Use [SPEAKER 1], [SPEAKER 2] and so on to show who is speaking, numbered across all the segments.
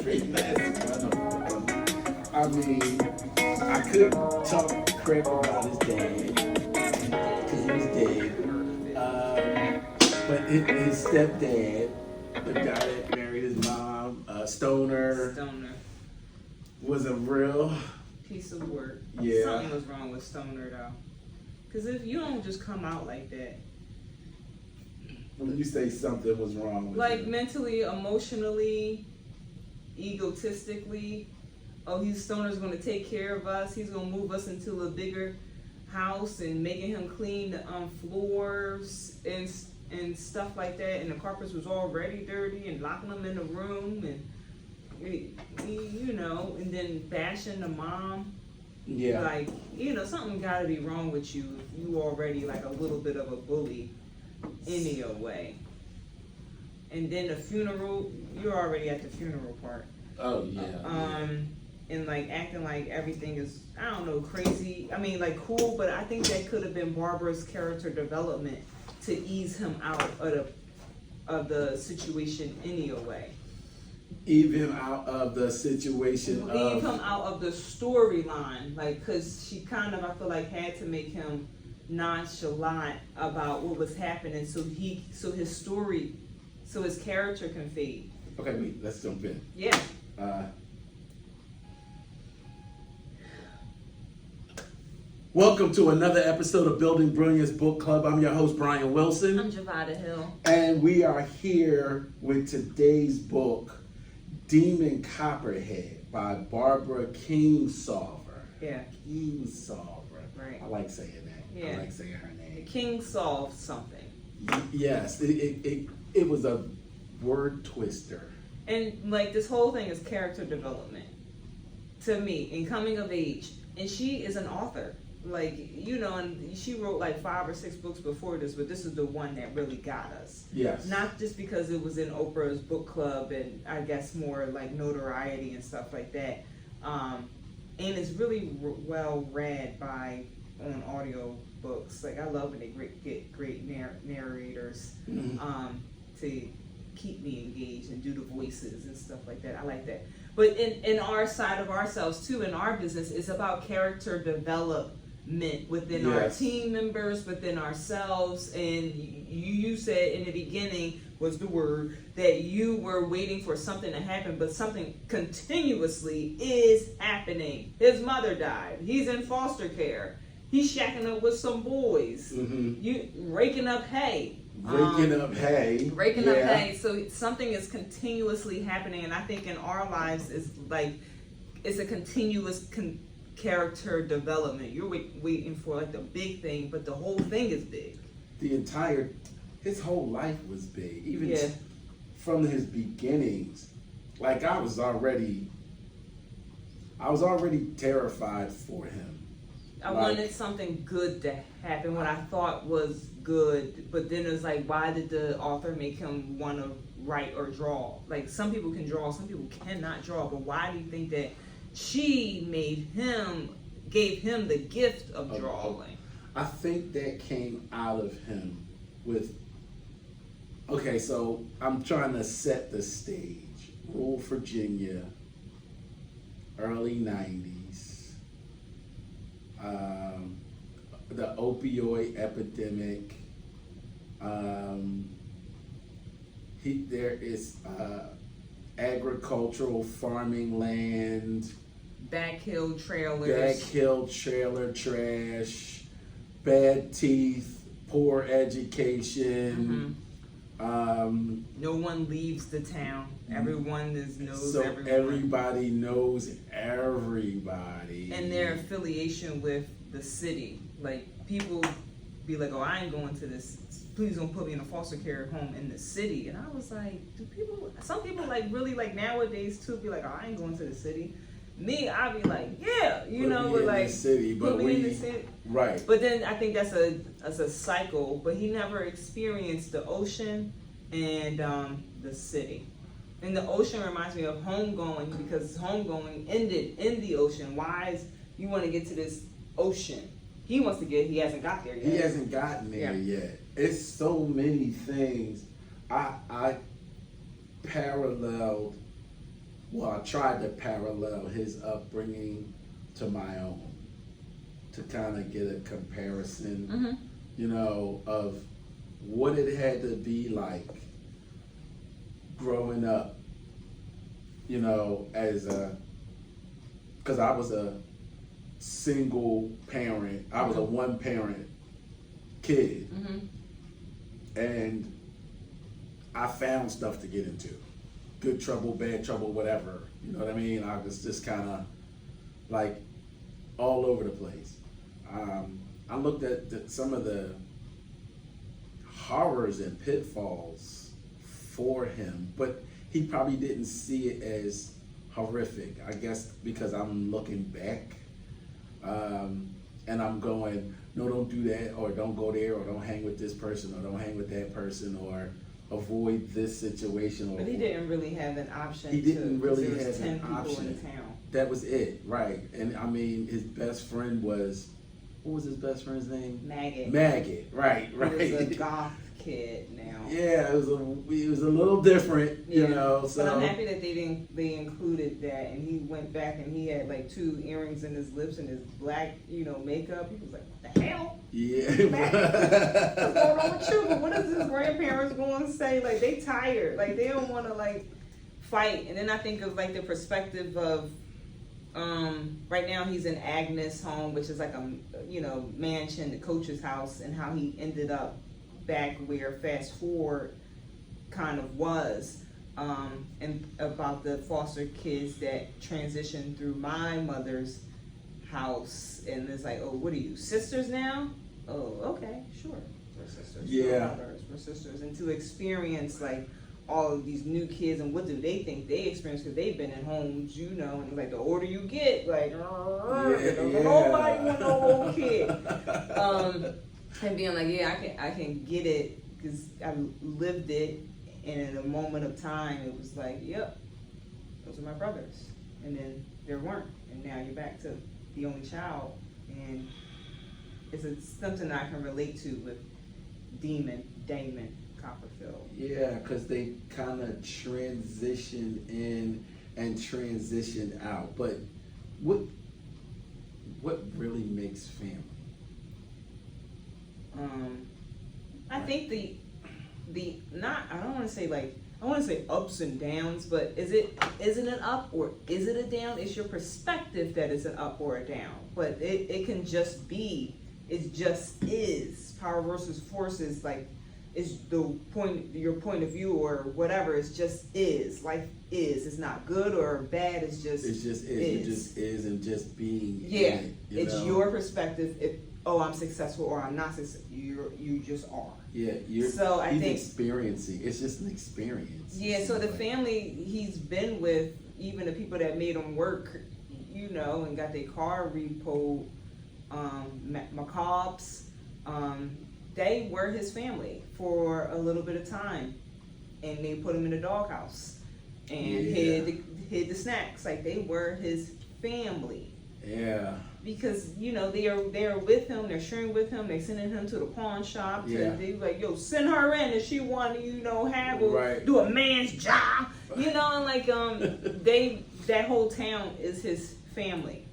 [SPEAKER 1] I mean, I could talk crap about his dad because he was dead. But his stepdad, the guy that married his mom, Stoner, was a real
[SPEAKER 2] piece of work.
[SPEAKER 1] Yeah.
[SPEAKER 2] Something was wrong with Stoner though. Because if you don't just come out like that.
[SPEAKER 1] When you say something was wrong with
[SPEAKER 2] like
[SPEAKER 1] you.
[SPEAKER 2] Mentally, emotionally, egotistically, Stoner's going to take care of us. He's going to move us into a bigger house and making him clean the floors and stuff like that. And the carpets was already dirty and locking them in the room and and then bashing the mom.
[SPEAKER 1] Yeah.
[SPEAKER 2] Like, something got to be wrong with you if you already like a little bit of a bully any way. And then the funeral, you're already at the funeral part.
[SPEAKER 1] Oh, yeah.
[SPEAKER 2] And like acting like everything is, I don't know, crazy. I mean, like cool, but I think that could have been Barbara's character development to ease him out of the situation anyway.
[SPEAKER 1] Even out of the situation
[SPEAKER 2] Leave him out of the storyline, like, because she kind of, I feel like, had to make him nonchalant about what was happening so his character can fade.
[SPEAKER 1] Okay, wait, let's jump in.
[SPEAKER 2] Yeah.
[SPEAKER 1] Welcome to another episode of Building Brilliance Book Club. I'm your host, Brian Wilson.
[SPEAKER 2] I'm Javada Hill.
[SPEAKER 1] And we are here with today's book, Demon Copperhead by Barbara Kingsolver.
[SPEAKER 2] Yeah.
[SPEAKER 1] Kingsolver.
[SPEAKER 2] Right.
[SPEAKER 1] I like saying that.
[SPEAKER 2] Yeah.
[SPEAKER 1] I like saying her name.
[SPEAKER 2] King solved something.
[SPEAKER 1] Yes, it was a word twister.
[SPEAKER 2] And like this whole thing is character development to me in coming of age. And she is an author. Like, and she wrote like 5 or 6 books before this, but this is the one that really got us.
[SPEAKER 1] Yes.
[SPEAKER 2] Not just because it was in Oprah's book club and I guess more like notoriety and stuff like that. And it's really well read on audio books. Like I love when they get great narrators to keep me engaged and do the voices and stuff like that. I like that. But in our side of ourselves too, in our business, it's about character development within our team members, within ourselves. And you said in the beginning was the word that you were waiting for something to happen, but something continuously is happening. His mother died. He's in foster care. He's shacking up with some boys. Mm-hmm. You raking up hay.
[SPEAKER 1] Raking up hay.
[SPEAKER 2] So something is continuously happening, and I think in our lives it's a continuous character development. You're waiting for like the big thing, but the whole thing is big.
[SPEAKER 1] His whole life was big, even from his beginnings. Like I was already terrified for him.
[SPEAKER 2] I wanted something good to happen, what I thought was good, but then it was like, why did the author make him want to write or draw? Like, some people can draw, some people cannot draw, but why do you think that she gave him the gift of drawing?
[SPEAKER 1] I think that came out of him so I'm trying to set the stage. Rural Virginia, early 90s. The opioid epidemic. There is agricultural farming land.
[SPEAKER 2] Backhill
[SPEAKER 1] trailer trash. Bad teeth. Poor education.
[SPEAKER 2] No one leaves the town. Everyone knows everyone.
[SPEAKER 1] Everybody knows everybody.
[SPEAKER 2] And their affiliation with the city. Like, people be like, oh, I ain't going to this. Please don't put me in a foster care home in the city. And I was like, some people like really like nowadays too be like, oh, I ain't going to the city. Me, I'd be like, yeah, but like,
[SPEAKER 1] the city, but
[SPEAKER 2] put me in the city.
[SPEAKER 1] Right.
[SPEAKER 2] But then I think that's a cycle. But he never experienced the ocean and the city. And the ocean reminds me of homegoing because homegoing ended in the ocean. Why is you want to get to this ocean? He hasn't got there yet.
[SPEAKER 1] He hasn't gotten there yet. It's so many things. I paralleled well, I tried to parallel his upbringing to my own to kind of get a comparison, of what it had to be like growing up, because I was a single parent, I was a one parent kid, and I found stuff to get into. Good trouble, bad trouble, whatever. You know what I mean? I was just kind of like all over the place. I looked at some of the horrors and pitfalls for him, but he probably didn't see it as horrific. I guess because I'm looking back, and I'm going, no, don't do that, or don't go there, or don't hang with this person, or don't hang with that person, or avoid this situation.
[SPEAKER 2] But he didn't really have an option.
[SPEAKER 1] He didn't really
[SPEAKER 2] there was
[SPEAKER 1] have
[SPEAKER 2] 10
[SPEAKER 1] an
[SPEAKER 2] people
[SPEAKER 1] option.
[SPEAKER 2] in town.
[SPEAKER 1] That was it, right? And I mean, his best friend was, what was his best friend's name? Maggot, right.
[SPEAKER 2] He was a goth kid now.
[SPEAKER 1] Yeah, it was a little different, So.
[SPEAKER 2] But I'm happy that they included that, and he went back and he had like 2 earrings in his lips and his black, makeup. He was like, what the hell?
[SPEAKER 1] Yeah.
[SPEAKER 2] What's going on with you? But what is his grandparents going to say? Like, they tired. Like, they don't want to like fight. And then I think of like the perspective of, right now he's in Agnes' home, which is like a mansion, the coach's house, and how he ended up back where Fast Forward kind of was, and about the foster kids that transitioned through my mother's house, and it's like, oh, what are you, sisters now? Oh, okay, sure, we're sisters.
[SPEAKER 1] Yeah,
[SPEAKER 2] we're sisters, and to experience like all of these new kids and what do they think they experience because they've been in homes, and like the older you get, like nobody want no old kid, and being like, I can get it because I lived it, and in a moment of time it was like, yep, those are my brothers, and then there weren't, and now you're back to the only child, and it's something I can relate to with Damon Copperfield.
[SPEAKER 1] Yeah, because they kind of transition in and transition out. But what really makes family?
[SPEAKER 2] I think the not, I don't want to say like, I want to say ups and downs, but is it an up or is it a down? It's your perspective that it's an up or a down, but it can just be, it just is. Power versus forces, like, is your point of view or whatever. It's just is. Life is. It's not good or bad. It's just is.
[SPEAKER 1] It just is, and just being.
[SPEAKER 2] Yeah, it's your perspective. If I'm successful or I'm not successful, you just are.
[SPEAKER 1] Yeah,
[SPEAKER 2] so I think
[SPEAKER 1] experiencing. It's just an experience.
[SPEAKER 2] Yeah. So the family he's been with, even the people that made him work, and got their car repoed, Macabres. They were his family for a little bit of time, and they put him in a doghouse and hid the snacks. Like, they were his family.
[SPEAKER 1] Yeah.
[SPEAKER 2] Because they are with him, they're sharing with him, they're sending him to the pawn shop.
[SPEAKER 1] Yeah.
[SPEAKER 2] They like, yo, send her in if she want to
[SPEAKER 1] right.
[SPEAKER 2] do a man's job. And like that whole town is his family.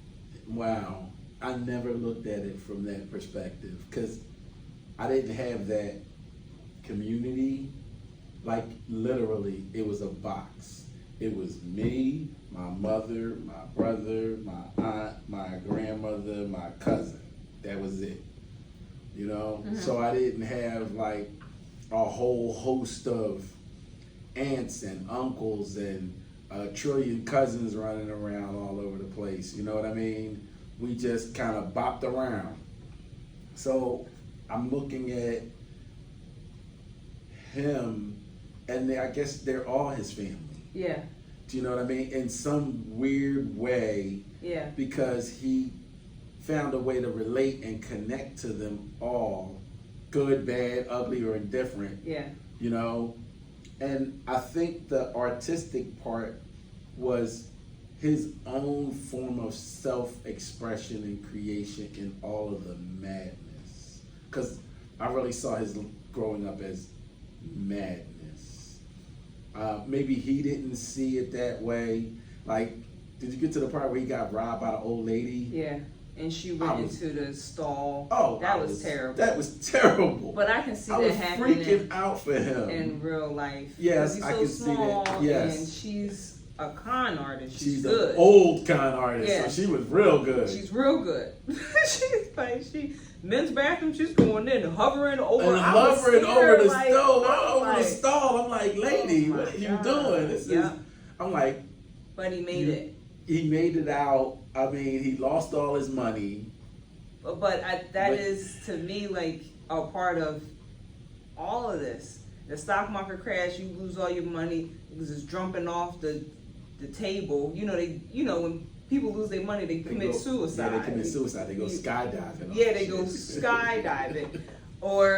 [SPEAKER 1] Wow. I never looked at it from that perspective because I didn't have that community. Like, literally, it was a box. It was me, my mother, my brother, my aunt, my grandmother, my cousin. That was it. Mm-hmm. So I didn't have like a whole host of aunts and uncles and a trillion cousins running around all over the place. You know what I mean? We just kind of bopped around. So I'm looking at him, and I guess they're all his family.
[SPEAKER 2] Yeah.
[SPEAKER 1] Do you know what I mean? In some weird way.
[SPEAKER 2] Yeah.
[SPEAKER 1] Because he found a way to relate and connect to them all, good, bad, ugly, or indifferent.
[SPEAKER 2] Yeah.
[SPEAKER 1] And I think the artistic part was his own form of self-expression and creation in all of the madness. Because I really saw his growing up as madness. Maybe he didn't see it that way. Like, did you get to the part where he got robbed by the old lady?
[SPEAKER 2] Yeah. And she went into the stall.
[SPEAKER 1] Oh,
[SPEAKER 2] that was terrible.
[SPEAKER 1] That was terrible.
[SPEAKER 2] But I can see
[SPEAKER 1] I
[SPEAKER 2] that
[SPEAKER 1] was
[SPEAKER 2] happening
[SPEAKER 1] freaking out for him
[SPEAKER 2] in real life.
[SPEAKER 1] Yes,
[SPEAKER 2] he's
[SPEAKER 1] I
[SPEAKER 2] so
[SPEAKER 1] can
[SPEAKER 2] small,
[SPEAKER 1] see that. Yes,
[SPEAKER 2] and she's a con artist.
[SPEAKER 1] She's
[SPEAKER 2] good.
[SPEAKER 1] an old con artist,
[SPEAKER 2] Yeah.
[SPEAKER 1] so she was real good.
[SPEAKER 2] She's real good. She's like men's bathroom. She's going in and hovering over.
[SPEAKER 1] And hovering over the stove, over
[SPEAKER 2] like,
[SPEAKER 1] the stall. I'm like, lady, what are you doing? This is. I'm like.
[SPEAKER 2] But he made it.
[SPEAKER 1] He made it out. I mean, he lost all his money.
[SPEAKER 2] But that is to me like a part of all of this. The stock market crash, you lose all your money. It was just jumping off the table. When people lose their money, they commit suicide.
[SPEAKER 1] Yeah, they commit suicide. They go skydiving.
[SPEAKER 2] Yeah, they go skydiving. Or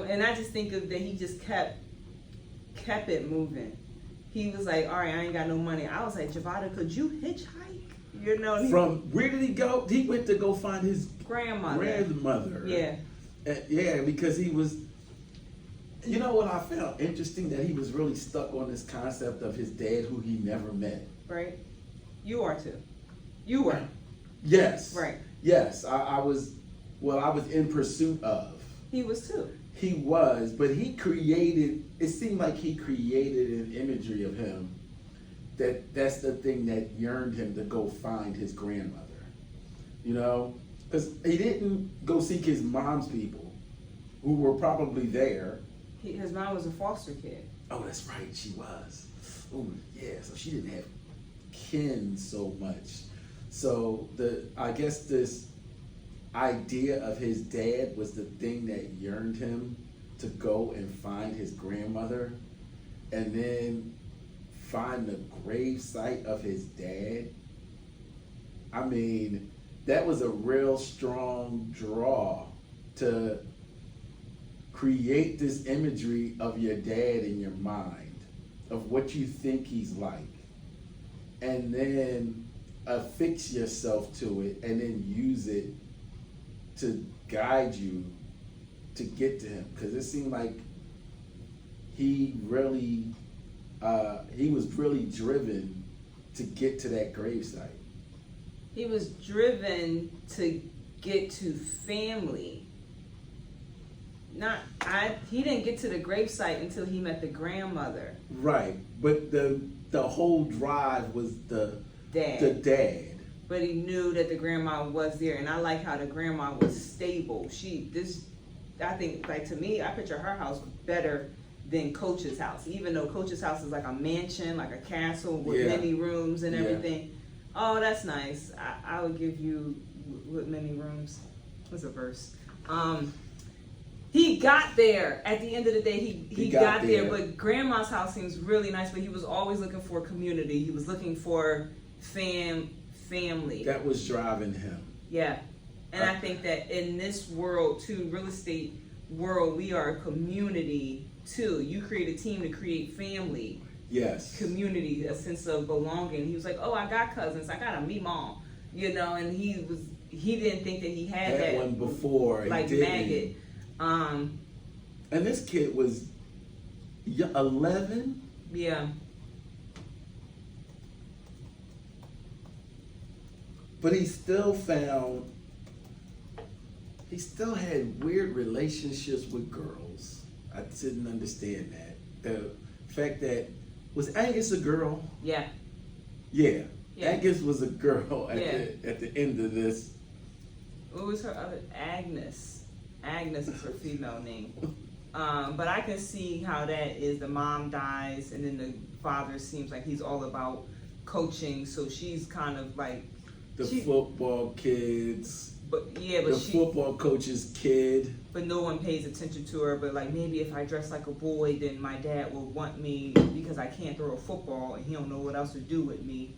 [SPEAKER 2] and I just think of that he just kept it moving. He was like, all right, I ain't got no money. I was like, Javada, could you hitchhike?
[SPEAKER 1] From where did he go? He went to go find his
[SPEAKER 2] grandmother. Yeah.
[SPEAKER 1] Yeah, because he was. You know what I found interesting, that he was really stuck on this concept of his dad, who he never met.
[SPEAKER 2] Right. You are too. You were.
[SPEAKER 1] Yes.
[SPEAKER 2] Right.
[SPEAKER 1] Yes, I was. Well, I was in pursuit of.
[SPEAKER 2] He was too.
[SPEAKER 1] He was, but he created. It seemed like he created an imagery of him. That's the thing that yearned him to go find his grandmother. Because he didn't go seek his mom's people, who were probably there.
[SPEAKER 2] His mom was a foster kid.
[SPEAKER 1] Oh, that's right, she was. Oh, yeah. So she didn't have kin so much. So I guess this idea of his dad was the thing that yearned him to go and find his grandmother, and then find the grave site of his dad. I mean, that was a real strong draw to create this imagery of your dad in your mind, of what you think he's like, and then affix yourself to it, and then use it to guide you to get to him. Because it seemed like he was really driven to get to that gravesite.
[SPEAKER 2] He was driven to get to family. He didn't get to the gravesite until he met the grandmother.
[SPEAKER 1] Right, but the whole drive was the dad.
[SPEAKER 2] But he knew that the grandma was there, and I like how the grandma was stable. I think, like, to me, I picture her house better than Coach's house, even though Coach's house is like a mansion, like a castle with many rooms and everything. Oh, that's nice. I would give you with many rooms. What's a verse? He got there. At the end of the day, he got there. But Grandma's house seems really nice, but he was always looking for community. He was looking for family.
[SPEAKER 1] That was driving him.
[SPEAKER 2] Yeah. And I think that in this world, too, real estate world, we are a community, too. You create a team to create family.
[SPEAKER 1] Yes.
[SPEAKER 2] Community, a sense of belonging. He was like, oh, I got cousins. I got a me mom. And he didn't think that he had that
[SPEAKER 1] one before.
[SPEAKER 2] Like maggot.
[SPEAKER 1] And this kid was 11?
[SPEAKER 2] Yeah.
[SPEAKER 1] But he still had weird relationships with girls. I didn't understand that. The fact that, was Angus a girl?
[SPEAKER 2] Yeah.
[SPEAKER 1] Yeah. Angus was a girl at the end of this.
[SPEAKER 2] What was her other? Agnes. Agnes is her female name. But I can see how that is. The mom dies, and then the father seems like he's all about coaching. So she's kind of like
[SPEAKER 1] football kids.
[SPEAKER 2] The
[SPEAKER 1] football coach's kid.
[SPEAKER 2] But no one pays attention to her. But like, maybe if I dress like a boy, then my dad will want me because I can't throw a football, and he don't know what else to do with me.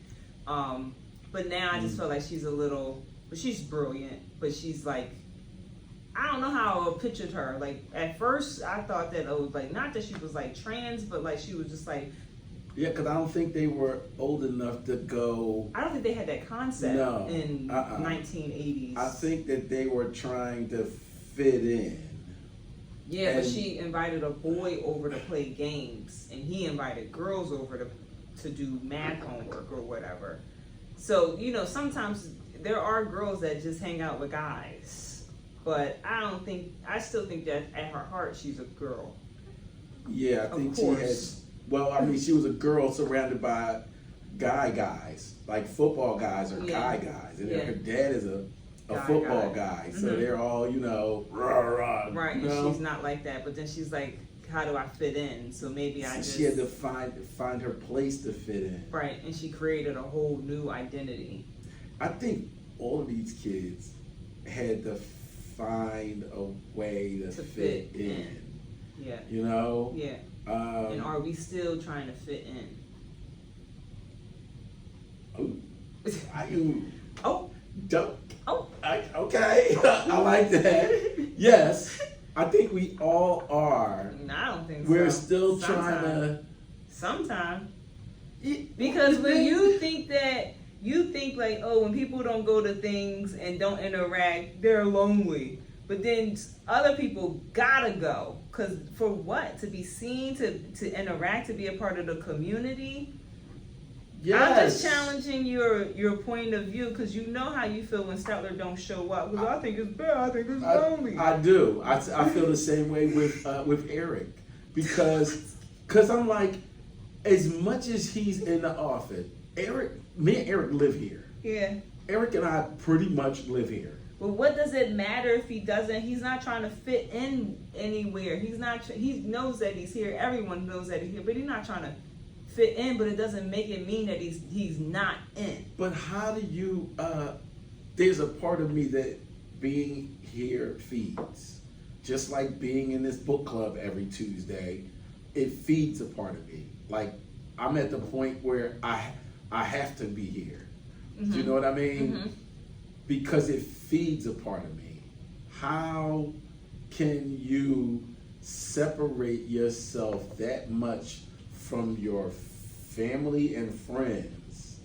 [SPEAKER 2] But now I just feel like she's but she's brilliant. But she's like, I don't know how I pictured her. Like, at first I thought that not that she was like trans, but like she was just like.
[SPEAKER 1] Yeah, because I don't think they were old enough to go.
[SPEAKER 2] I don't think they had that concept in 1980s.
[SPEAKER 1] I think that they were trying to fit in.
[SPEAKER 2] Yeah, but she invited a boy over to play games, and he invited girls over to do math homework or whatever. So, you know, sometimes there are girls that just hang out with guys, but I still think that at her heart she's a girl.
[SPEAKER 1] Yeah, I think she has. Well, I mean, she was a girl surrounded by guys, like football guys or guys, and her dad is a football guy, so they're all, you know, rah, rah,
[SPEAKER 2] right?
[SPEAKER 1] You
[SPEAKER 2] and
[SPEAKER 1] know?
[SPEAKER 2] She's not like that, but then she's like, how do I fit in? So maybe
[SPEAKER 1] she had to find her place to fit in.
[SPEAKER 2] Right, and she created a whole new identity.
[SPEAKER 1] I think all of these kids had to find a way to fit in.
[SPEAKER 2] Yeah.
[SPEAKER 1] You know?
[SPEAKER 2] Yeah. And are we still trying to fit in?
[SPEAKER 1] Okay. I like that. Yes. I think we all are.
[SPEAKER 2] No, I don't think
[SPEAKER 1] We're
[SPEAKER 2] so.
[SPEAKER 1] still trying to.
[SPEAKER 2] Sometimes. Because when you think like, oh, when people don't go to things and don't interact, they're lonely. But then other people gotta go. Because for what? To be seen, to interact, to be a part of the community? Yes. I'm just challenging your point of view, because you know how you feel when Statler don't show up. Because I think it's bad. I think it's lonely.
[SPEAKER 1] I do. I feel the same way with Eric, because I'm like, as much as he's in the office, me and Eric live here.
[SPEAKER 2] Yeah.
[SPEAKER 1] Eric and I pretty much live here.
[SPEAKER 2] But what does it matter if he doesn't? He's not trying to fit in anywhere. He's not. He knows that he's here. Everyone knows that he's here, but he's not trying to fit in. But it doesn't make it mean that he's not in.
[SPEAKER 1] But how do you? There's a part of me that being here feeds, just like being in this book club every Tuesday. It feeds a part of me. Like, I'm at the point where I have to be here. Mm-hmm. Do you know what I mean? Mm-hmm. Because it feeds a part of me. How can you separate yourself that much from your family and friends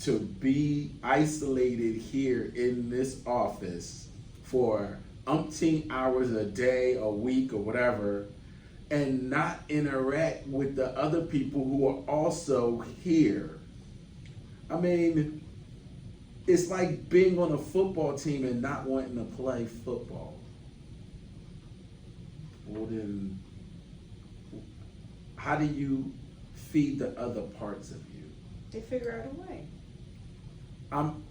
[SPEAKER 1] to be isolated here in this office for umpteen hours a day, a week, or whatever, and not interact with the other people who are also here? I mean, it's like being on a football team and not wanting to play football. Well, then, how do you feed the other parts of you?
[SPEAKER 2] They figure out a way.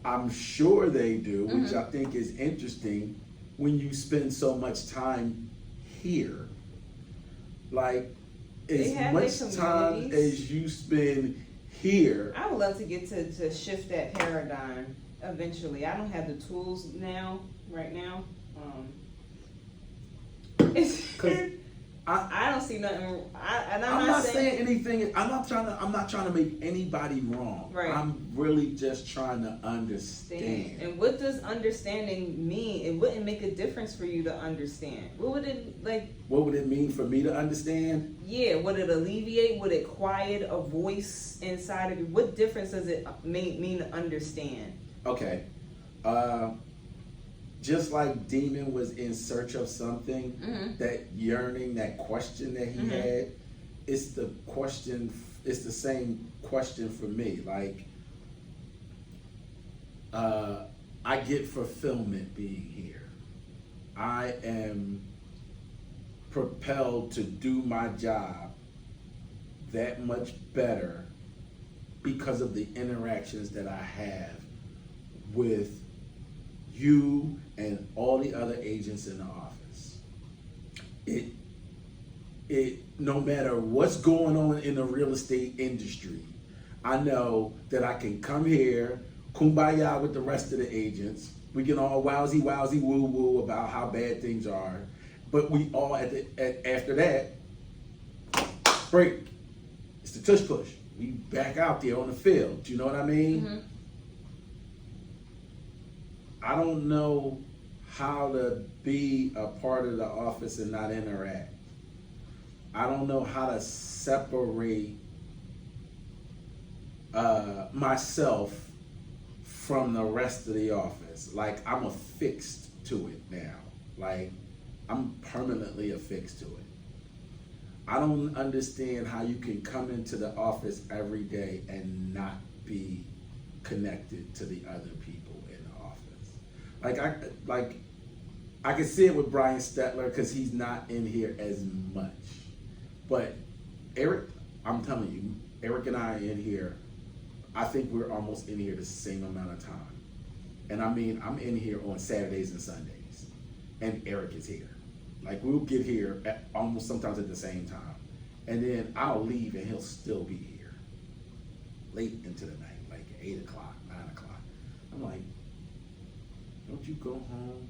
[SPEAKER 1] I'm sure they do, which I think is interesting when you spend so much time here. Like, as much time as you spend here.
[SPEAKER 2] I would love to get to shift that paradigm eventually. I don't have the tools right now. I don't see nothing. I'm not saying anything.
[SPEAKER 1] I'm not trying to make anybody wrong.
[SPEAKER 2] Right.
[SPEAKER 1] I'm really just trying to understand.
[SPEAKER 2] And what does understanding mean? It wouldn't make a difference for you to understand. What would it
[SPEAKER 1] mean for me to understand?
[SPEAKER 2] Yeah. Would it alleviate? Would it quiet a voice inside of you? What difference does it mean to understand?
[SPEAKER 1] Okay. Just like Demon was in search of something, that yearning, that question that he had, it's the same question for me. Like, I get fulfillment being here. I am propelled to do my job that much better because of the interactions that I have with you and all the other agents in the office. It no matter what's going on in the real estate industry, I know that I can come here, kumbaya with the rest of the agents. We can all wowsy woo woo about how bad things are, but we all after that break. It's the tush push. We back out there on the field. Do you know what I mean? I don't know how to be a part of the office and not interact. I don't know how to separate myself from the rest of the office. Like, I'm affixed to it now. Like, I'm permanently affixed to it. I don't understand how you can come into the office every day and not be connected to the other people in the office. I can see it with Brian Stetler because he's not in here as much. But Eric, I'm telling you, Eric and I are in here. I think we're almost in here the same amount of time. And I mean, I'm in here on Saturdays and Sundays, and Eric is here. Like, we'll get here at almost sometimes at the same time. And then I'll leave and he'll still be here late into the night, like 8 o'clock, 9 o'clock. I'm like, don't you go home?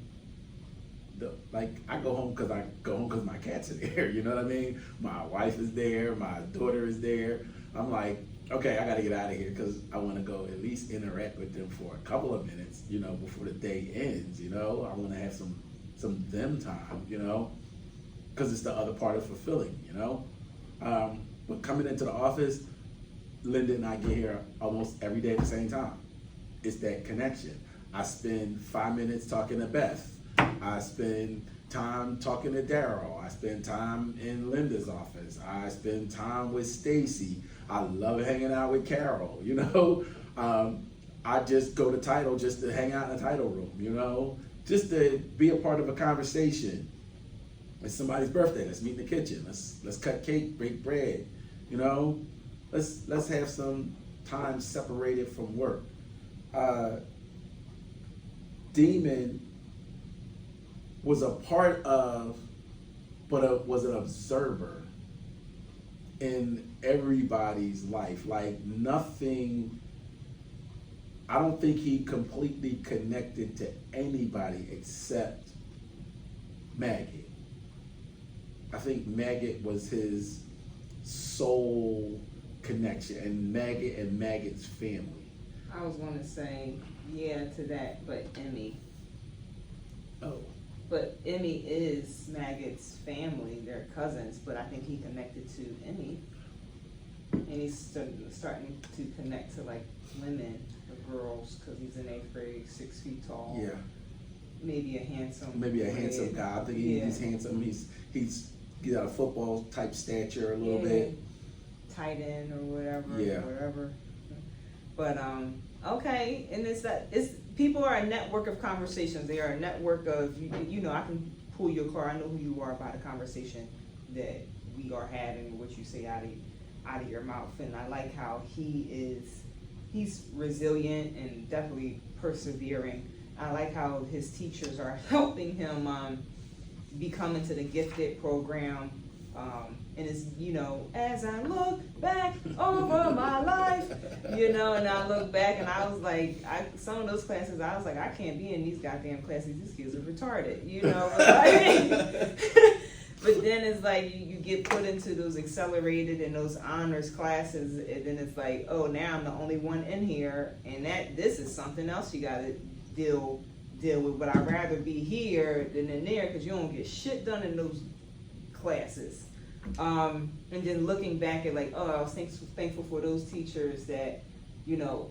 [SPEAKER 1] I go home because my cats are there, you know what I mean? My wife is there, my daughter is there. I'm like, okay, I gotta get out of here because I wanna go at least interact with them for a couple of minutes, you know, before the day ends, you know? I wanna have some them time, you know? Because it's the other part of fulfilling, you know? But coming into the office, Linda and I get here almost every day at the same time. It's that connection. I spend 5 minutes talking to Beth. I spend time talking to Daryl. I spend time in Linda's office. I spend time with Stacy. I love hanging out with Carol, you know? I just go to Title just to hang out in the Title room, you know? Just to be a part of a conversation. It's somebody's birthday. Let's meet in the kitchen. Let's cut cake, bake bread. You know, let's have some time separated from work. Demon was a part of, but was an observer in everybody's life. Like nothing. I don't think he completely connected to anybody except Maggot. I think Maggot was his soul connection, and Maggot's family.
[SPEAKER 2] I was going to say, yeah, to that, but Emmy.
[SPEAKER 1] Oh.
[SPEAKER 2] But Emmy is Maggot's family, they're cousins, but I think he connected to Emmy. And he's starting to connect to like women, the girls, because he's in 8th grade, 6 feet tall.
[SPEAKER 1] Yeah.
[SPEAKER 2] Maybe a handsome
[SPEAKER 1] guy. I think he's handsome. He's got a football type stature a little bit.
[SPEAKER 2] Tight end or whatever.
[SPEAKER 1] Yeah.
[SPEAKER 2] Whatever. But okay, and it's people are a network of conversations. They are a network of you know, I can pull your car. I know who you are by the conversation that we are having, what you say out of your mouth. And I like how he's resilient and definitely persevering. I like how his teachers are helping him become into the gifted program. And it's, you know, as I look back over my life, you know, and I look back and I was like, some of those classes, I was like, I can't be in these goddamn classes. These kids are retarded, you know. But then it's like you get put into those accelerated and those honors classes, and then it's like, oh, now I'm the only one in here, and this is something else you got to deal with. But I'd rather be here than in there because you don't get shit done in those classes. And then looking back at like, oh, I was thankful for those teachers that, you know,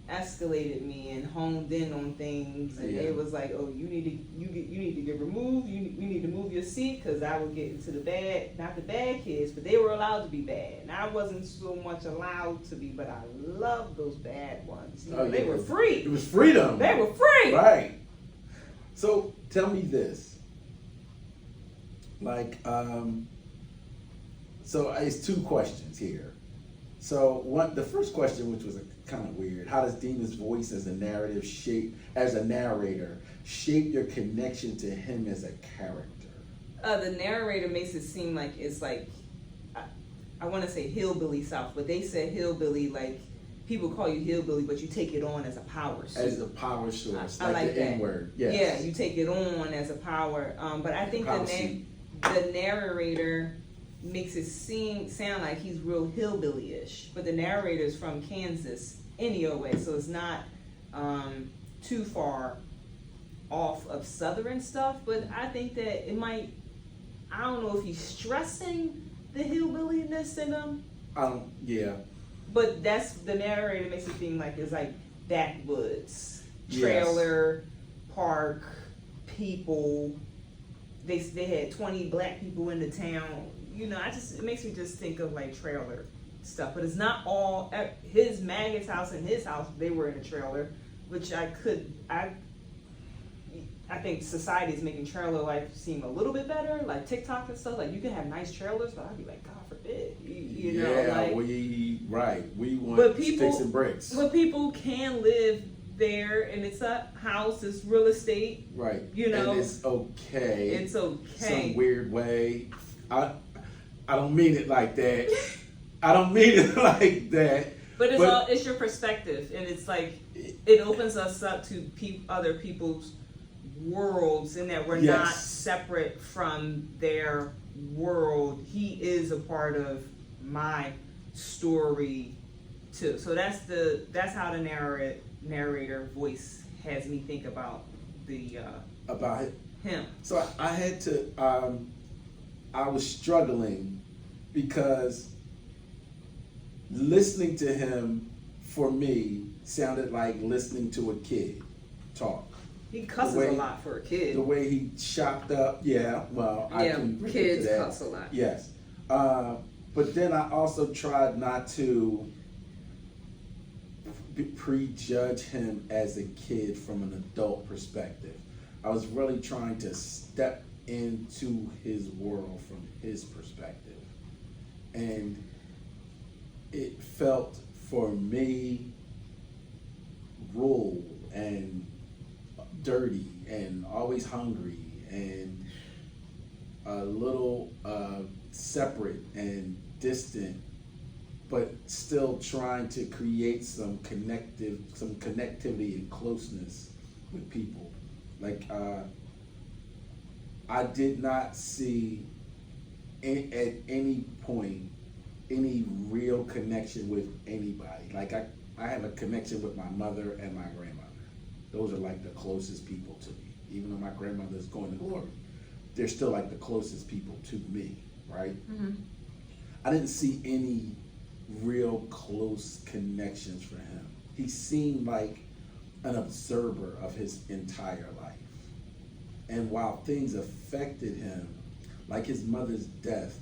[SPEAKER 2] escalated me and honed in on things, and it was like, oh, you need to get removed. You need to move your seat because I would get into the bad, not the bad kids, but they were allowed to be bad, and I wasn't so much allowed to be, but I loved those bad ones. You know, they were free.
[SPEAKER 1] It was freedom.
[SPEAKER 2] They were free.
[SPEAKER 1] Right. So tell me this, like, so it's 2 questions here. So the first question, which was kind of weird, how does Demon's voice as a narrator shape your connection to him as a character?
[SPEAKER 2] The narrator makes it seem like it's like, I want to say hillbilly South, but they said hillbilly, like people call you hillbilly, but you take it on as a power source.
[SPEAKER 1] As a power source,
[SPEAKER 2] I like
[SPEAKER 1] the
[SPEAKER 2] that.
[SPEAKER 1] N-word. Yes.
[SPEAKER 2] Yeah, you take it on as a power. But I think the narrator makes it sound like he's real hillbilly-ish, but the narrator is from Kansas anyway, so it's not too far off of Southern stuff. But I think that it might, I don't know if he's stressing the hillbilliness in him.
[SPEAKER 1] Yeah.
[SPEAKER 2] But that's, the narrator makes it seem like it's like backwoods, trailer, park, people. They had 20 black people in the town. it makes me just think of like trailer stuff, but it's not all his Maggot's house and his house. They were in a trailer, which I think society is making trailer life seem a little bit better, like TikTok and stuff. Like you can have nice trailers, but I'd be like, God forbid, you know.
[SPEAKER 1] Yeah,
[SPEAKER 2] like,
[SPEAKER 1] we want sticks and bricks.
[SPEAKER 2] But people can live there, and it's a house, it's real estate,
[SPEAKER 1] right?
[SPEAKER 2] You know,
[SPEAKER 1] and it's okay.
[SPEAKER 2] It's okay.
[SPEAKER 1] Some weird way. I don't mean it like that. I don't mean it like that.
[SPEAKER 2] But it's your perspective, and it's like it opens us up to other people's worlds, and that we're not separate from their world. He is a part of my story too. So that's how the narrator voice has me think about him. So
[SPEAKER 1] I had to. I was struggling because listening to him for me sounded like listening to a kid talk.
[SPEAKER 2] He cusses a lot for a kid.
[SPEAKER 1] The way he chopped up, I can relate
[SPEAKER 2] kids
[SPEAKER 1] to that.
[SPEAKER 2] cuss a lot.
[SPEAKER 1] Yes, but then I also tried not to prejudge him as a kid from an adult perspective. I was really trying to step into his world from his perspective, and it felt for me raw and dirty and always hungry and a little separate and distant, but still trying to create some connectivity and closeness with people. Like I did not see at any point any real connection with anybody. Like I have a connection with my mother and my grandmother. Those are like the closest people to me. Even though my grandmother is going to glory, they're still like the closest people to me, right? Mm-hmm. I didn't see any real close connections for him. He seemed like an observer of his entire life. And while things affected him, like his mother's death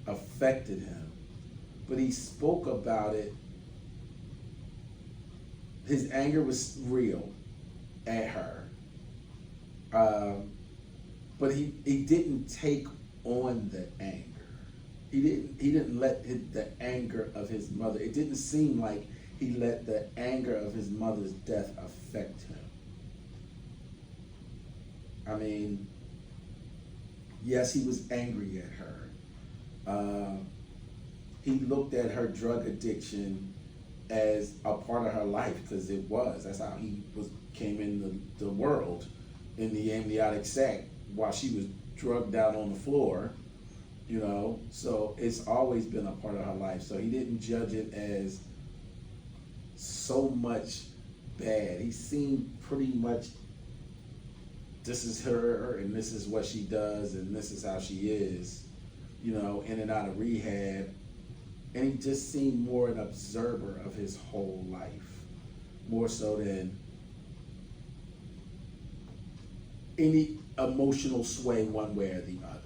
[SPEAKER 1] affected him, but he spoke about it. His anger was real at her, but he didn't take on the anger. He didn't let the anger of his mother. It didn't seem like he let the anger of his mother's death affect him. I mean, yes, he was angry at her. He looked at her drug addiction as a part of her life, because it was. That's how he came in the world, in the amniotic sac, while she was drugged out on the floor, you know. So it's always been a part of her life. So he didn't judge it as so much bad. He seemed pretty much, this is her and this is what she does and this is how she is, you know, in and out of rehab. And he just seemed more an observer of his whole life, more so than any emotional sway one way or the other.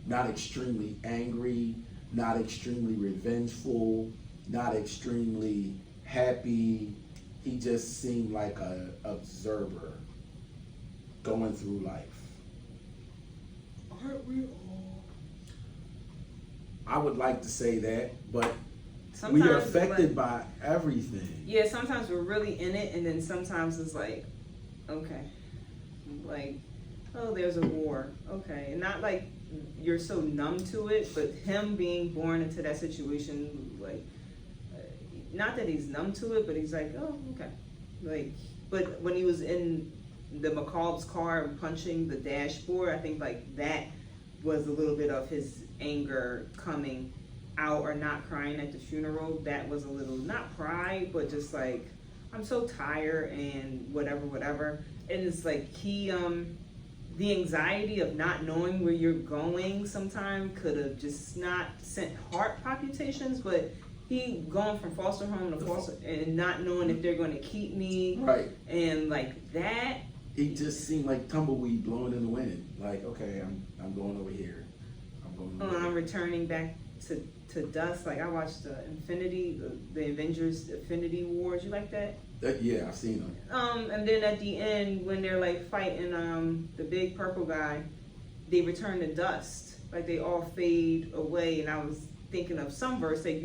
[SPEAKER 1] Not extremely angry, not extremely revengeful, not extremely happy. He just seemed like an observer going through life. Aren't we all? I would like to say that, but sometimes we are affected by everything.
[SPEAKER 2] Yeah, sometimes we're really in it, and then sometimes it's like, okay, like, oh, there's a war, okay, and not like you're so numb to it, but him being born into that situation, like, not that he's numb to it, but he's like, oh, okay, like, but when he was in the McCall's car and punching the dashboard, I think like that was a little bit of his anger coming out, or not crying at the funeral. That was a little, not pride, but just like, I'm so tired and whatever. And it's like he, the anxiety of not knowing where you're going sometimes could have just not sent heart palpitations, but he going from foster home to foster and not knowing if they're going to keep me.
[SPEAKER 1] Right.
[SPEAKER 2] And like that.
[SPEAKER 1] He just seemed like tumbleweed blowing in the wind. Like, okay, I'm going over here. I'm
[SPEAKER 2] I'm returning back to dust. Like I watched the Avengers Infinity Wars. You like that?
[SPEAKER 1] Yeah, I've seen them.
[SPEAKER 2] And then at the end, when they're like fighting the big purple guy, they return to dust. Like they all fade away. And I was thinking of some verse that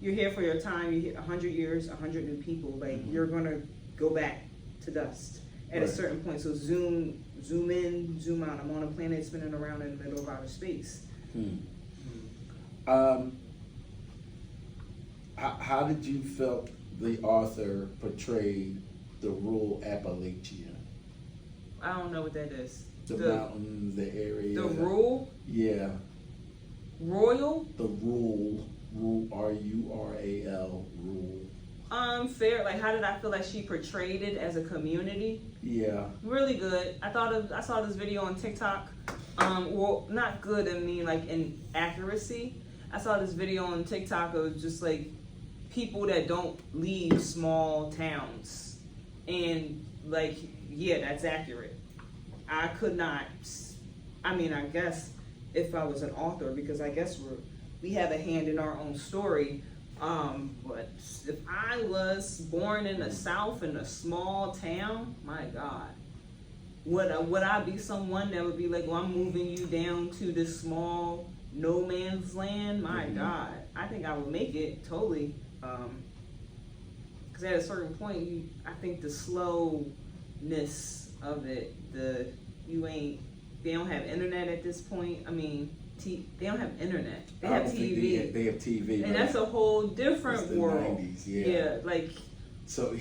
[SPEAKER 2] you're here for your time. You hit 100 years, 100 new people. Like you're gonna go back to dust at a certain point. So zoom in, zoom out. I'm on a planet spinning around in the middle of outer space.
[SPEAKER 1] How did you felt the author portrayed the rural Appalachia?
[SPEAKER 2] I don't know what that is.
[SPEAKER 1] The mountains, the area.
[SPEAKER 2] The rural?
[SPEAKER 1] Yeah.
[SPEAKER 2] Royal?
[SPEAKER 1] The rural, rural, rural.
[SPEAKER 2] Fair. Like, how did I feel like she portrayed it as a community?
[SPEAKER 1] Yeah.
[SPEAKER 2] Really good. I saw this video on TikTok. Well, not good. I mean, like in accuracy. I saw this video on TikTok. It was just like people that don't leave small towns, and like, yeah, that's accurate. I could not. I mean, I guess if I was an author, because I guess we have a hand in our own story. But if I was born in the South in a small town, my God, would I be someone that would be like, well, I'm moving you down to this small no man's land? My God, I think I would make it totally. Because at a certain point, I think the slowness of it, they don't have internet at this point. I mean, they don't have internet. They have TV.
[SPEAKER 1] They have TV.
[SPEAKER 2] And that's a whole different world.
[SPEAKER 1] 90s, yeah.
[SPEAKER 2] Like.
[SPEAKER 1] So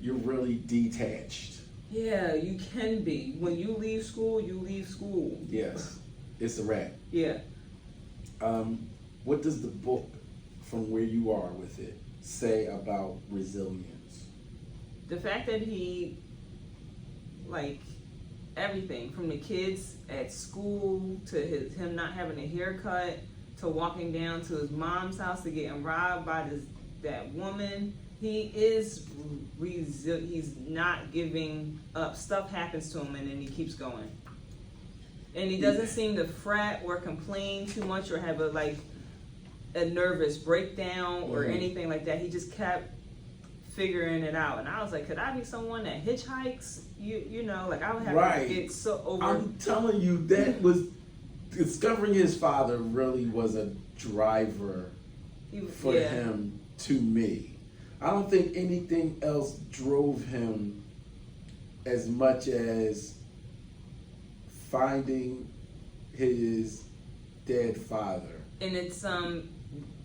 [SPEAKER 1] you're really detached.
[SPEAKER 2] Yeah, you can be. When you leave school, you leave school.
[SPEAKER 1] Yes, it's a wrap.
[SPEAKER 2] Yeah.
[SPEAKER 1] What does the book, from where you are with it, say about resilience?
[SPEAKER 2] The fact that he, like, everything from the kids at school to him not having a haircut to walking down to his mom's house to getting robbed by that woman. He is he's not giving up. Stuff happens to him and then he keeps going. And he doesn't seem to fret or complain too much or have a nervous breakdown or anything like that. He just kept figuring it out. And I was like, could I be someone that hitchhikes? You know, like I would have to get so over.
[SPEAKER 1] I'm telling you, that was discovering his father really was a driver for him to me. I don't think anything else drove him as much as finding his dead father.
[SPEAKER 2] And it's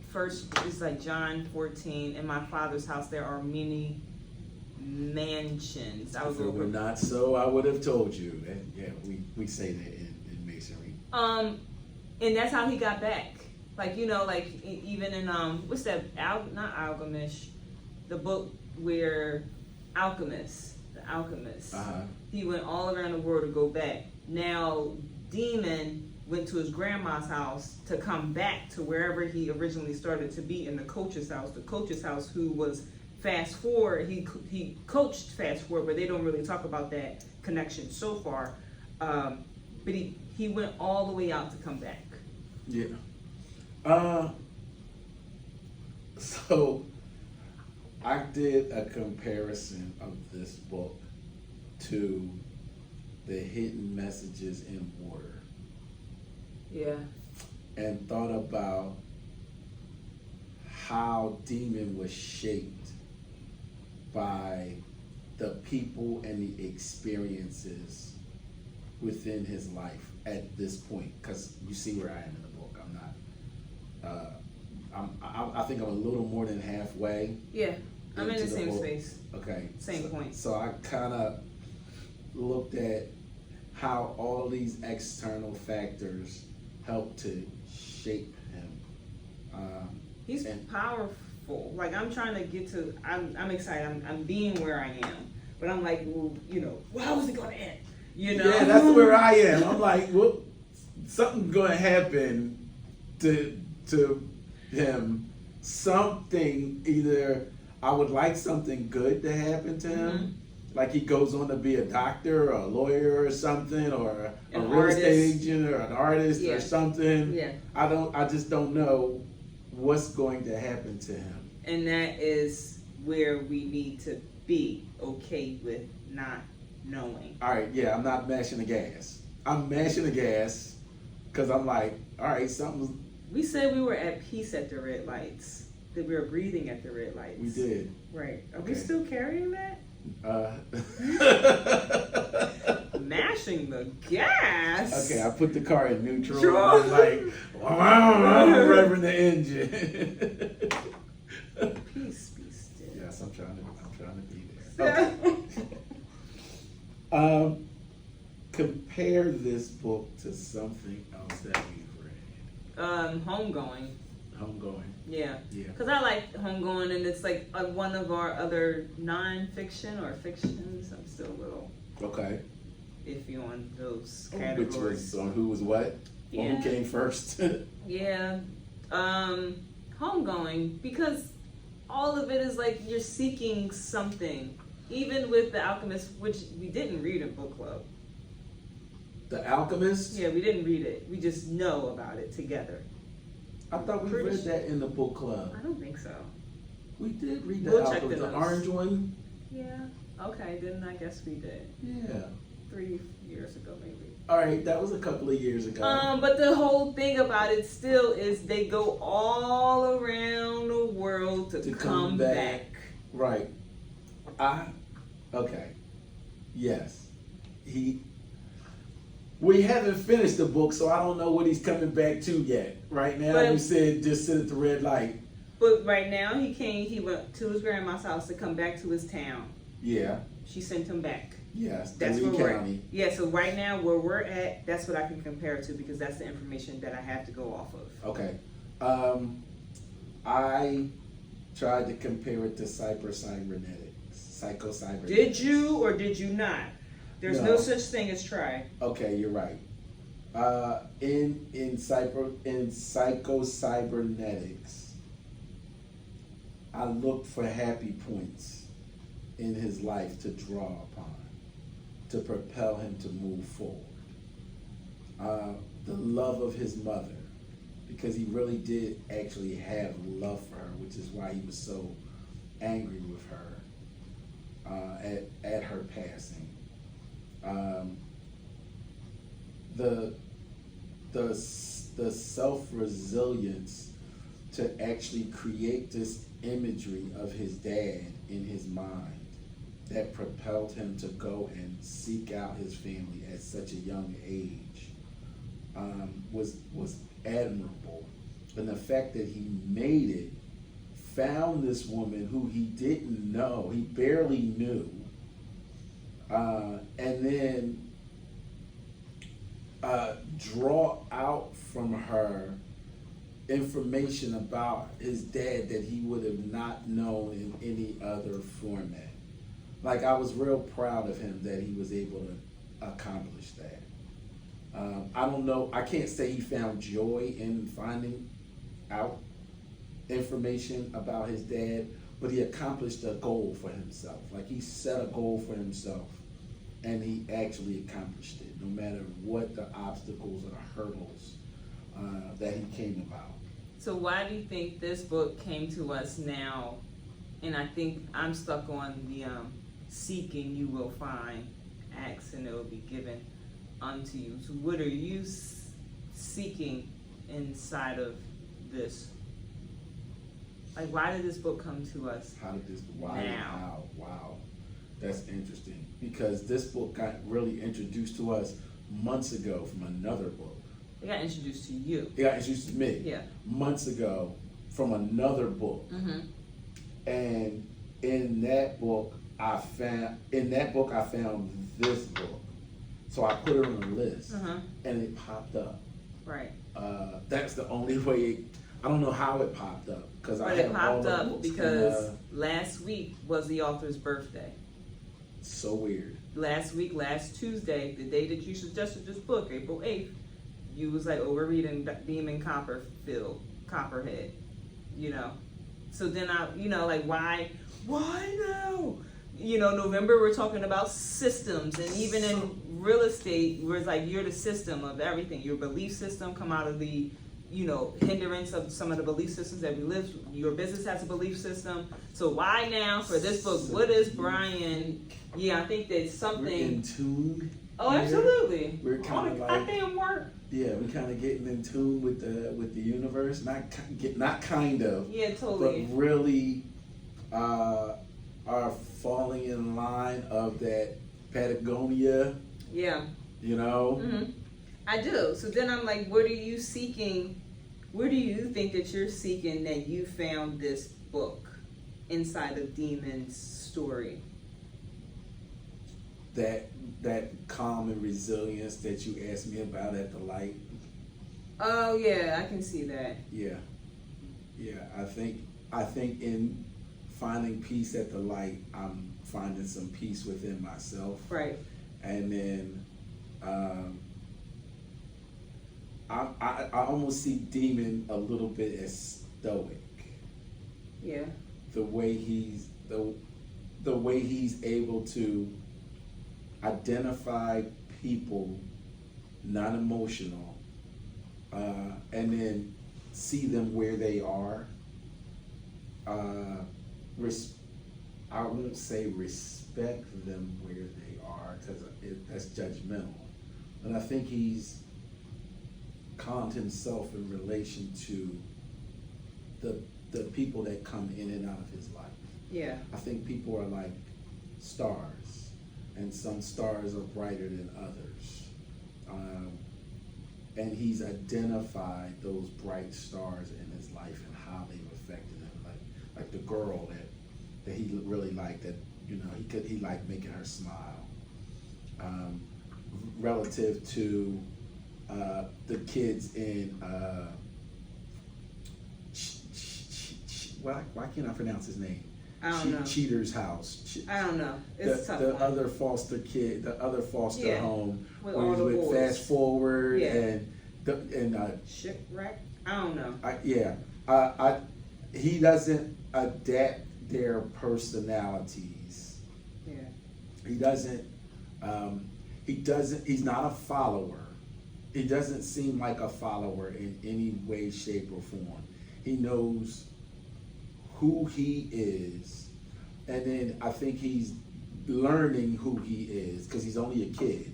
[SPEAKER 2] first it's like John 14. In my father's house there are many mansions.
[SPEAKER 1] If it were not so, I would have told you. And yeah, we say that in masonry.
[SPEAKER 2] And that's how he got back. Like, you know, like even in what's that? Not Alchemist. The book where the Alchemist. He went all around the world to go back. Now, Demon went to his grandma's house to come back to wherever he originally started to be in the coach's house. The coach's house, who was fast forward, he coached fast forward, but they don't really talk about that connection so far. But he went all the way out to come back.
[SPEAKER 1] Yeah. So I did a comparison of this book to the hidden messages in water.
[SPEAKER 2] Yeah.
[SPEAKER 1] And thought about how Demon was shaped by the people and the experiences within his life at this point. Because you see where I am in the book. I think I'm a little more than halfway.
[SPEAKER 2] Yeah, I'm in the same
[SPEAKER 1] book.
[SPEAKER 2] space.
[SPEAKER 1] Okay.
[SPEAKER 2] Same point.
[SPEAKER 1] So I kind of looked at how all these external factors help to shape him.
[SPEAKER 2] He's powerful. Like, I'm trying to get to, I'm excited. I'm being where I am. But I'm like, well, you know, well, how is it going to end? You know?
[SPEAKER 1] Yeah, that's where I am. I'm like, well, something's going to happen to him. Something, either I would like something good to happen to him, Like he goes on to be a doctor or a lawyer or something, or a
[SPEAKER 2] An
[SPEAKER 1] real estate
[SPEAKER 2] artist.
[SPEAKER 1] agent or an artist
[SPEAKER 2] Yeah.
[SPEAKER 1] or something.
[SPEAKER 2] Yeah.
[SPEAKER 1] I just don't know what's going to happen to him.
[SPEAKER 2] And that is where we need to be okay with not knowing.
[SPEAKER 1] All right, yeah, I'm not mashing the gas. I'm mashing the gas because I'm like, all right, something's.
[SPEAKER 2] We said we were at peace at the red lights. That we were breathing at the red lights.
[SPEAKER 1] We did.
[SPEAKER 2] Right. Are we
[SPEAKER 1] Okay.
[SPEAKER 2] still carrying that? Mashing the gas.
[SPEAKER 1] Okay, I put the car in neutral.
[SPEAKER 2] Sure.
[SPEAKER 1] And I'm like, revving the engine.
[SPEAKER 2] Peace be still.
[SPEAKER 1] Yes, I'm trying to be there. Okay. Compare this book to something else that we've read.
[SPEAKER 2] Homegoing.
[SPEAKER 1] Homegoing.
[SPEAKER 2] Yeah.
[SPEAKER 1] Yeah.
[SPEAKER 2] Because I like Homegoing, and it's like one of our other non-fiction or fictions. I'm still a little
[SPEAKER 1] Okay.
[SPEAKER 2] iffy on those categories.
[SPEAKER 1] Which was on who was what? Or
[SPEAKER 2] Yeah.
[SPEAKER 1] who came first?
[SPEAKER 2] Yeah. Homegoing, because all of it is like you're seeking something. Even with The Alchemist, which we didn't read in book club.
[SPEAKER 1] The Alchemist?
[SPEAKER 2] Yeah, we didn't read it. We just know about it together.
[SPEAKER 1] I thought we
[SPEAKER 2] Pretty
[SPEAKER 1] read
[SPEAKER 2] sure.
[SPEAKER 1] that in the book club.
[SPEAKER 2] I don't think so.
[SPEAKER 1] We did read The
[SPEAKER 2] We'll check
[SPEAKER 1] Alchemist.
[SPEAKER 2] the
[SPEAKER 1] The
[SPEAKER 2] notes.
[SPEAKER 1] orange one?
[SPEAKER 2] Yeah. Okay, then I guess we did.
[SPEAKER 1] Yeah.
[SPEAKER 2] 3 years ago, maybe.
[SPEAKER 1] All right, that was a couple of years ago.
[SPEAKER 2] But the whole thing about it still is they go all around the world to come back.
[SPEAKER 1] Right. Okay. Yes. We haven't finished the book, so I don't know what he's coming back to yet. Right now,
[SPEAKER 2] But-
[SPEAKER 1] you said just sit at the red light.
[SPEAKER 2] But right now he went to his grandma's house to come back to his town.
[SPEAKER 1] Yeah.
[SPEAKER 2] She sent him back.
[SPEAKER 1] Yes.
[SPEAKER 2] That's
[SPEAKER 1] Lee
[SPEAKER 2] where we're
[SPEAKER 1] County.
[SPEAKER 2] at. Yeah, so right now where we're at, that's what I can compare it to because that's the information that I have to go off of.
[SPEAKER 1] Okay. I tried to compare it to psycho-cybernetics.
[SPEAKER 2] Did you or did you not? There's no
[SPEAKER 1] No.
[SPEAKER 2] such thing as try.
[SPEAKER 1] Okay, you're right. In psycho-cybernetics, I looked for happy points in his life to draw upon, to propel him to move forward. The love of his mother, because he really did actually have love for her, which is why he was so angry with her at her passing. The self-resilience to actually create this imagery of his dad in his mind that propelled him to go and seek out his family at such a young age was admirable. And the fact that he made it, found this woman who he didn't know, he barely knew, and then draw out from her information about his dad that he would have not known in any other format. Like, I was real proud of him that he was able to accomplish that. I don't know, I can't say he found joy in finding out information about his dad, but he accomplished a goal for himself. Like, he set a goal for himself and he actually accomplished it, no matter what the obstacles or the hurdles that he came about.
[SPEAKER 2] So why do you think this book came to us now? And I think I'm stuck on the seeking you will find, ask and it will be given unto you. So what are you seeking inside of this? Like, why did this book come to us?
[SPEAKER 1] How did this,
[SPEAKER 2] Now.
[SPEAKER 1] Wow. That's interesting, because this book got really introduced to us months ago from another book.
[SPEAKER 2] It got introduced to you.
[SPEAKER 1] It got introduced to me
[SPEAKER 2] Yeah.
[SPEAKER 1] months ago from another book.
[SPEAKER 2] Mm-hmm.
[SPEAKER 1] And in that book I found this book. So I put it on the list
[SPEAKER 2] Uh-huh.
[SPEAKER 1] and it popped up.
[SPEAKER 2] Right.
[SPEAKER 1] That's the only way. I don't know how it popped up, because I
[SPEAKER 2] But
[SPEAKER 1] have
[SPEAKER 2] it
[SPEAKER 1] all
[SPEAKER 2] popped
[SPEAKER 1] the
[SPEAKER 2] up
[SPEAKER 1] books,
[SPEAKER 2] because
[SPEAKER 1] and,
[SPEAKER 2] last week was the author's birthday.
[SPEAKER 1] so weird.
[SPEAKER 2] Last Tuesday, the day that you suggested this book, April 8th, you was like, oh, we're reading Demon Copperhead, you know. So then I, like, why now? November we're talking about systems, and even in real estate, where it's like you're the system of everything. Your belief system come out of the hindrance of some of the belief systems that we live. Your business has a belief system. So why now for this book? What is Brian? Yeah, I think that's something.
[SPEAKER 1] We're in tune.
[SPEAKER 2] Oh, here. Absolutely.
[SPEAKER 1] We're kind of like.
[SPEAKER 2] I think work.
[SPEAKER 1] Yeah, we're kind of getting in tune with the universe. Not kind of.
[SPEAKER 2] Yeah, totally.
[SPEAKER 1] But really, are falling in line of that Patagonia.
[SPEAKER 2] Yeah.
[SPEAKER 1] Mm-hmm.
[SPEAKER 2] I do. So then I'm like, what are you seeking? Where do you think that you're seeking that you found this book inside of Demon's story?
[SPEAKER 1] That calm and resilience that you asked me about at the light.
[SPEAKER 2] Oh yeah, I can see that.
[SPEAKER 1] Yeah. I think in finding peace at the light, I'm finding some peace within myself.
[SPEAKER 2] Right.
[SPEAKER 1] And then I almost see Demon a little bit as stoic.
[SPEAKER 2] Yeah.
[SPEAKER 1] The way he's able to identify people, non-emotional, and then see them where they are. I won't say respect them where they are, because that's judgmental. But I think he's calmed himself in relation to the people that come in and out of his life.
[SPEAKER 2] Yeah.
[SPEAKER 1] I think people are like stars, and some stars are brighter than others. And he's identified those bright stars in his life and how they've affected him. Like the girl that he really liked, that he liked making her smile. Relative to the kids in why can't I pronounce his name?
[SPEAKER 2] I don't know.
[SPEAKER 1] Cheater's house.
[SPEAKER 2] I don't know. It's tough.
[SPEAKER 1] The other foster kid, the other foster home,
[SPEAKER 2] with
[SPEAKER 1] where
[SPEAKER 2] all
[SPEAKER 1] he's
[SPEAKER 2] the
[SPEAKER 1] with
[SPEAKER 2] boys.
[SPEAKER 1] Fast Forward
[SPEAKER 2] Yeah.
[SPEAKER 1] and
[SPEAKER 2] Shipwreck. I don't know.
[SPEAKER 1] he doesn't adapt their personalities.
[SPEAKER 2] Yeah.
[SPEAKER 1] He doesn't. He's not a follower. He doesn't seem like a follower in any way, shape, or form. He knows who he is, and then I think he's learning who he is, because he's only a kid.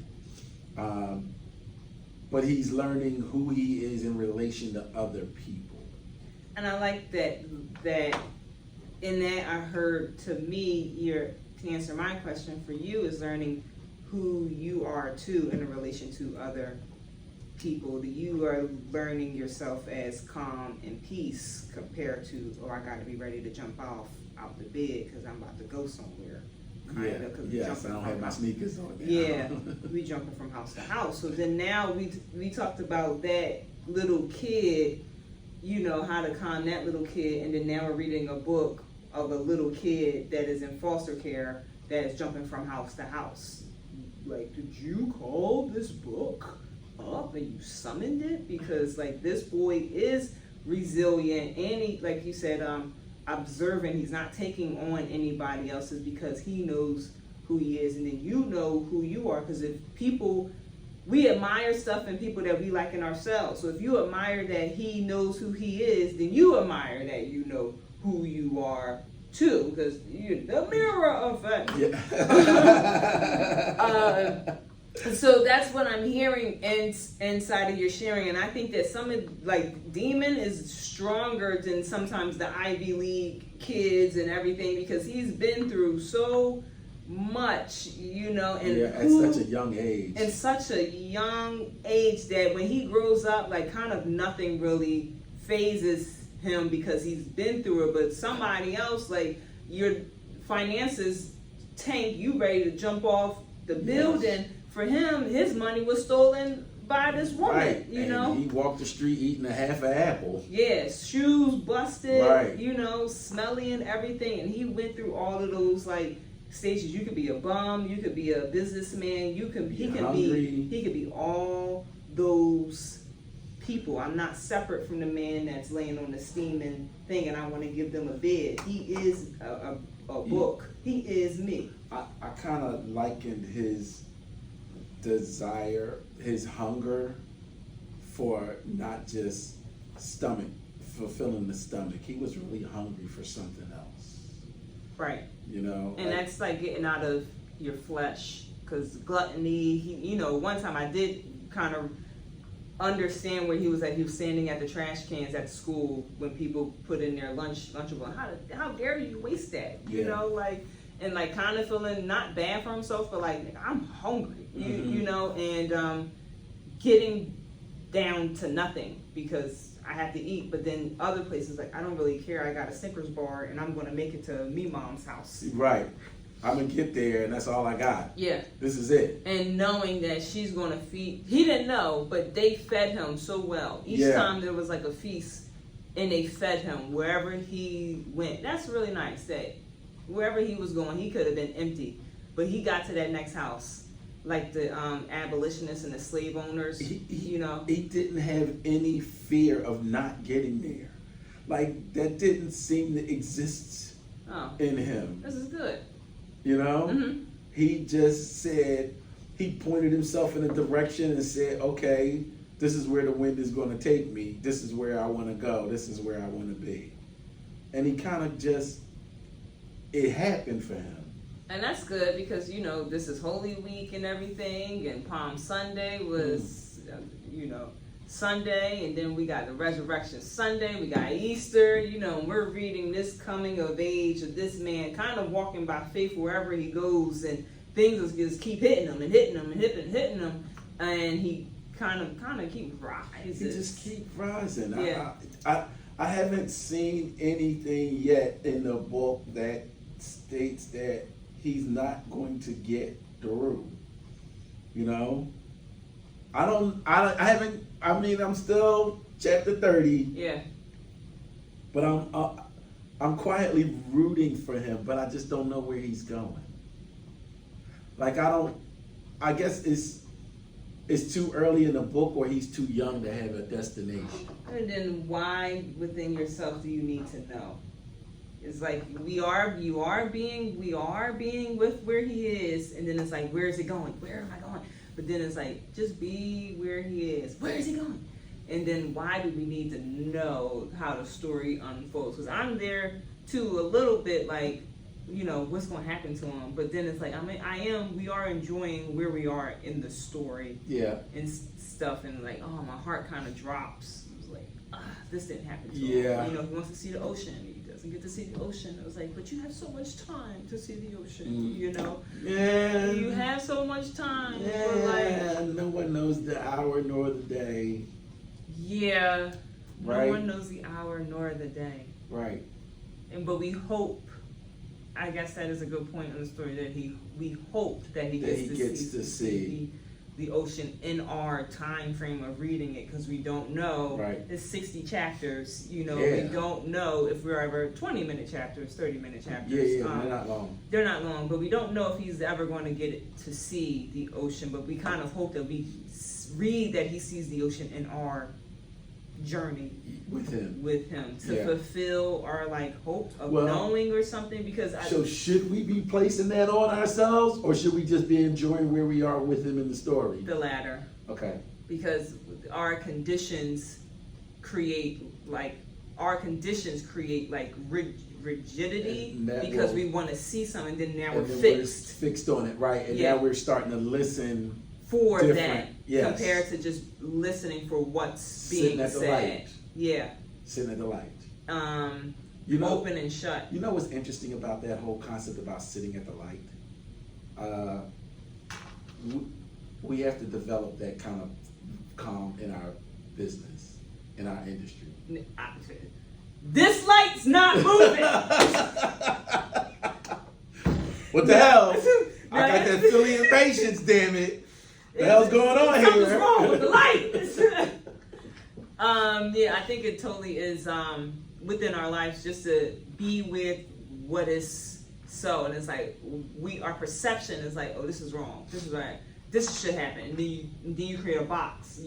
[SPEAKER 1] But he's learning who he is in relation to other people.
[SPEAKER 2] And I like that in that I heard, to me, to answer my question for you is learning who you are too in relation to other people. You are learning yourself as calm and peace compared to, I gotta be ready to jump out the bed because I'm about to go somewhere.
[SPEAKER 1] Yes, I don't have my sneakers on now.
[SPEAKER 2] Yeah, we jumping from house to house. So then now we talked about that little kid, how to calm that little kid, and then now we're reading a book of a little kid that is in foster care that is jumping from house to house. Like, did you call this book up and you summoned it? Because this boy is resilient, and he, like you said, observant. He's not taking on anybody else's, because he knows who he is, and then you know who you are. Because if we admire stuff in people that we like in ourselves. So if you admire that he knows who he is, then you admire that you know who you are too, because you're the mirror effect. Yeah. So that's what I'm hearing inside of your sharing, and I think that Demon is stronger than sometimes the Ivy League kids and everything, because he's been through so much, and
[SPEAKER 1] at such a young age.
[SPEAKER 2] In such a young age that when he grows up, kind of nothing really phases him because he's been through it. But somebody else, your finances tank, you ready to jump off the building. For him, his money was stolen by this woman,
[SPEAKER 1] right. He walked the street eating a half an apple.
[SPEAKER 2] Yes, shoes busted,
[SPEAKER 1] right.
[SPEAKER 2] Smelly and everything. And he went through all of those stages. You could be a bum, you could be a businessman, he could be all those people. I'm not separate from the man that's laying on the steaming thing and I want to give them a bed. He is a a book. He is me.
[SPEAKER 1] I kind of likened his desire, his hunger for not just fulfilling the stomach. He was really hungry for something else.
[SPEAKER 2] Right.
[SPEAKER 1] You know?
[SPEAKER 2] And that's like getting out of your flesh. Because gluttony, one time I did kind of understand where he was at. He was standing at the trash cans at school when people put in their lunchable. How dare you waste that? And like kind of feeling not bad for himself, but like I'm hungry, and getting down to nothing because I have to eat. But then other places like I don't really care. I got a Snickers bar and I'm gonna make it to me mom's house.
[SPEAKER 1] Right. I'm gonna get there and that's all I got.
[SPEAKER 2] Yeah.
[SPEAKER 1] This is it.
[SPEAKER 2] And knowing that she's gonna feed, he didn't know, but they fed him so well. Each time there was like a feast and they fed him wherever he went. That's really nice that wherever he was going, he could have been empty, but he got to that next house, like the abolitionists and the slave owners.
[SPEAKER 1] He didn't have any fear of not getting there. Like that didn't seem to exist in him.
[SPEAKER 2] This is good.
[SPEAKER 1] Mm-hmm. He just said, he pointed himself in a direction and said, okay, this is where the wind is going to take me. This is where I want to go. This is where I want to be. And he kind of just, it happened for him.
[SPEAKER 2] And that's good because, this is Holy Week and everything, and Palm Sunday was, Sunday, and then we got the Resurrection Sunday, we got Easter, and we're reading this coming of age of this man kind of walking by faith wherever he goes, and things just keep hitting him and hitting him and hitting him, and he kind of keep rising.
[SPEAKER 1] He just keep rising.
[SPEAKER 2] Yeah.
[SPEAKER 1] I haven't seen anything yet in the book that states that he's not going to get through. I'm still chapter 30.
[SPEAKER 2] Yeah.
[SPEAKER 1] But I'm quietly rooting for him, but I just don't know where he's going. Like I guess it's too early in the book or he's too young to have a destination.
[SPEAKER 2] And then why within yourself do you need to know? It's like we are being with where he is, and then it's like, where is it going? Where am I going? But then it's like, just be where he is. Where is he going? And then why do we need to know how the story unfolds? Because I'm there too, a little bit like, what's going to happen to him. But then it's like, we are enjoying where we are in the story.
[SPEAKER 1] Yeah.
[SPEAKER 2] And stuff, and like, oh, my heart kind of drops. It was like, this didn't happen to
[SPEAKER 1] Yeah.
[SPEAKER 2] him. He wants to see the ocean. He doesn't get to see the ocean. It was like, but you have so much time to see the ocean,
[SPEAKER 1] Yeah.
[SPEAKER 2] You have so much time.
[SPEAKER 1] Yeah. No one knows the hour nor the day.
[SPEAKER 2] Yeah.
[SPEAKER 1] Right.
[SPEAKER 2] No one knows the hour nor the day.
[SPEAKER 1] Right.
[SPEAKER 2] But we hope, I guess that is a good point in the story, that we hope that he gets to see the ocean in our time frame of reading it, because we don't know.
[SPEAKER 1] Right.
[SPEAKER 2] It's 60 chapters. We
[SPEAKER 1] Yeah.
[SPEAKER 2] don't know if we're ever 20-minute chapters, 30-minute chapters.
[SPEAKER 1] Yeah, they're not long.
[SPEAKER 2] They're not long, but we don't know if he's ever going to get it to see the ocean. But we kind of hope that we read that he sees the ocean in our journey
[SPEAKER 1] with him
[SPEAKER 2] to fulfill our hope of knowing or something. Because
[SPEAKER 1] so should we be placing that on ourselves, or should we just be enjoying where we are with him in the story?
[SPEAKER 2] The latter.
[SPEAKER 1] Okay.
[SPEAKER 2] Because our conditions create rigidity, because we want to see something, then now we're
[SPEAKER 1] fixed on it, right? And now we're starting to listen
[SPEAKER 2] for
[SPEAKER 1] different.
[SPEAKER 2] that, compared to just listening for what's being
[SPEAKER 1] sitting at the
[SPEAKER 2] said.
[SPEAKER 1] light.
[SPEAKER 2] Yeah.
[SPEAKER 1] Sitting at the light.
[SPEAKER 2] Open and shut.
[SPEAKER 1] You know what's interesting about that whole concept about sitting at the light? We have to develop that kind of calm in our business, in our industry.
[SPEAKER 2] This light's not moving.
[SPEAKER 1] What the hell? I got that Philly impatience, damn it. The hell's going on here?
[SPEAKER 2] Something's wrong with the light. I think it totally is within our lives, just to be with what is so. And it's like our perception is like, oh, this is wrong. This is right. This should happen. And then you create a box,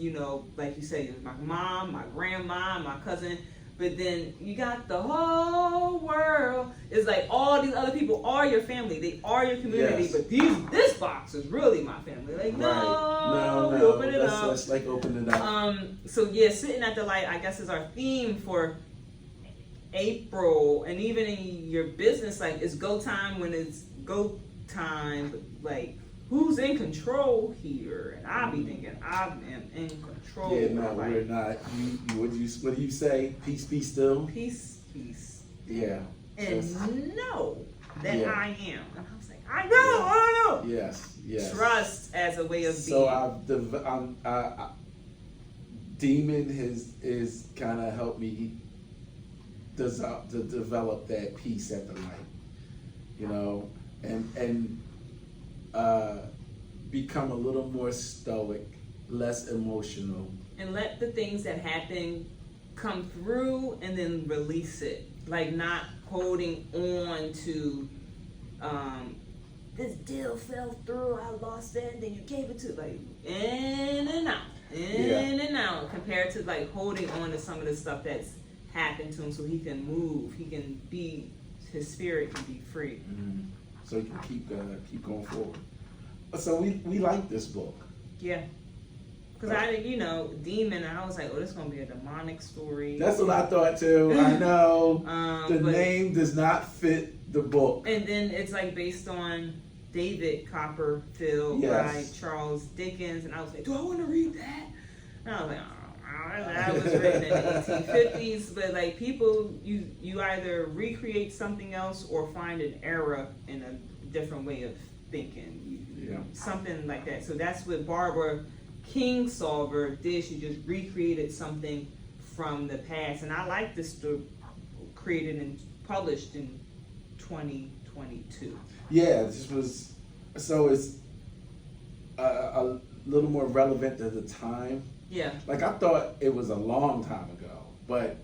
[SPEAKER 2] like you say, my mom, my grandma, my cousin, But then you got the whole world. It's like all these other people are your family. They are your community.
[SPEAKER 1] Yes.
[SPEAKER 2] But this box is really my family. Like, no, we open it up.
[SPEAKER 1] Let's like open it up.
[SPEAKER 2] So yeah, sitting at the light, I guess, is our theme for April, and even in your business, like it's go time when it's go time. But like, who's in control here? And I be thinking I am in control.
[SPEAKER 1] Yeah, no,
[SPEAKER 2] like,
[SPEAKER 1] we're not. What do you say? Peace, be still.
[SPEAKER 2] Peace.
[SPEAKER 1] Yeah.
[SPEAKER 2] And know that
[SPEAKER 1] Yeah.
[SPEAKER 2] I am. And I was like, I know.
[SPEAKER 1] Yes.
[SPEAKER 2] Trust as a way of
[SPEAKER 1] So
[SPEAKER 2] being.
[SPEAKER 1] Demon is kind of helped me to develop that peace at the light, you know, and become a little more stoic, less emotional.
[SPEAKER 2] And let the things that happen come through and then release it. Like not holding on to this deal fell through, I lost it, and then you gave it to like in and out compared to like holding on to some of the stuff that's happened to him so he can move, his spirit can be free.
[SPEAKER 1] Mm-hmm. So you can keep going forward. So we like this book.
[SPEAKER 2] Yeah. Because Demon, I was like, oh, this is going to be a demonic story.
[SPEAKER 1] That's what I thought too. I know. The
[SPEAKER 2] but
[SPEAKER 1] name does not fit the book.
[SPEAKER 2] And then it's like based on David Copperfield by Charles Dickens. And I was like, do I want to read that? And I was like, oh, that was written in the 1850s. But like people, you either recreate something else or find an era in a different way of thinking. Something like that. So that's what Barbara Kingsolver did. She just recreated something from the past, and I like this story created and published in 2022.
[SPEAKER 1] Yeah, this was so it's a little more relevant to the time.
[SPEAKER 2] Yeah,
[SPEAKER 1] like I thought it was a long time ago, but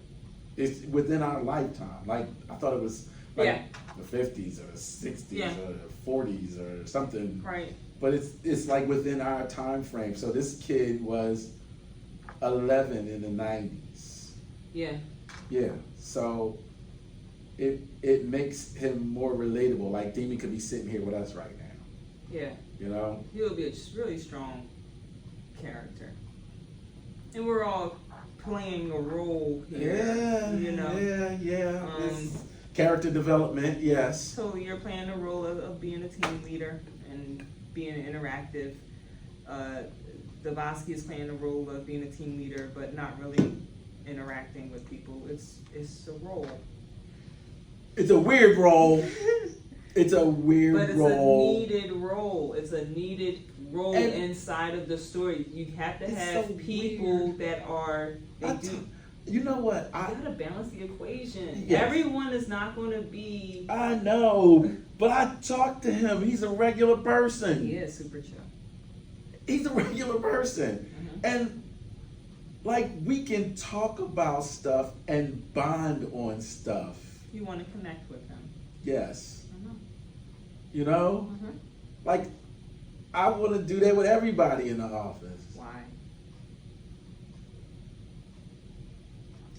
[SPEAKER 1] it's within our lifetime. Like I thought it was like the 50s or 60s or 40s or something.
[SPEAKER 2] Right.
[SPEAKER 1] But it's like within our time frame. So this kid was 11 in the 90s.
[SPEAKER 2] Yeah.
[SPEAKER 1] Yeah. So it makes him more relatable. Like Demon could be sitting here with us right now.
[SPEAKER 2] Yeah.
[SPEAKER 1] You know?
[SPEAKER 2] He'll be a really strong character. And we're all playing a role here.
[SPEAKER 1] Yeah.
[SPEAKER 2] You know?
[SPEAKER 1] Yeah. Character development, yes.
[SPEAKER 2] So you're playing the role of being a team leader and being interactive. Davosky is playing the role of being a team leader, but not really interacting with people. It's a role.
[SPEAKER 1] It's a weird role. It's a weird
[SPEAKER 2] but it's
[SPEAKER 1] role.
[SPEAKER 2] a needed role. It's a needed role inside of the story. You have to have
[SPEAKER 1] so
[SPEAKER 2] people that are.
[SPEAKER 1] You know what?
[SPEAKER 2] You gotta balance the equation.
[SPEAKER 1] Yes.
[SPEAKER 2] Everyone is not going to be.
[SPEAKER 1] I know, but I talked to him. He's a regular person.
[SPEAKER 2] He is super chill.
[SPEAKER 1] He's a regular person.
[SPEAKER 2] Mm-hmm.
[SPEAKER 1] And like we can talk about stuff and bond on stuff.
[SPEAKER 2] You want to connect with him.
[SPEAKER 1] Yes.
[SPEAKER 2] I know.
[SPEAKER 1] You know?
[SPEAKER 2] Mm-hmm.
[SPEAKER 1] Like I want to do that with everybody in the office.
[SPEAKER 2] Why?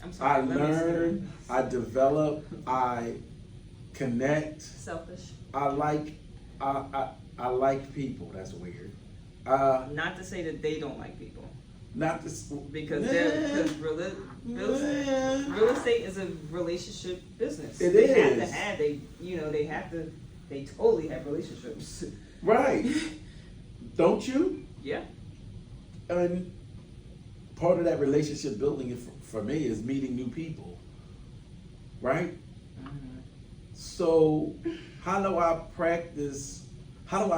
[SPEAKER 2] I'm sorry.
[SPEAKER 1] I learn, I develop, I connect.
[SPEAKER 2] Selfish.
[SPEAKER 1] I like people. That's weird.
[SPEAKER 2] Not to say that they don't like people.
[SPEAKER 1] Not this
[SPEAKER 2] Because real estate is a relationship business.
[SPEAKER 1] It
[SPEAKER 2] they
[SPEAKER 1] is.
[SPEAKER 2] They totally have relationships.
[SPEAKER 1] Right. Don't you?
[SPEAKER 2] Yeah.
[SPEAKER 1] And part of that relationship building for me is meeting new people. Right?
[SPEAKER 2] Mm-hmm.
[SPEAKER 1] So how do I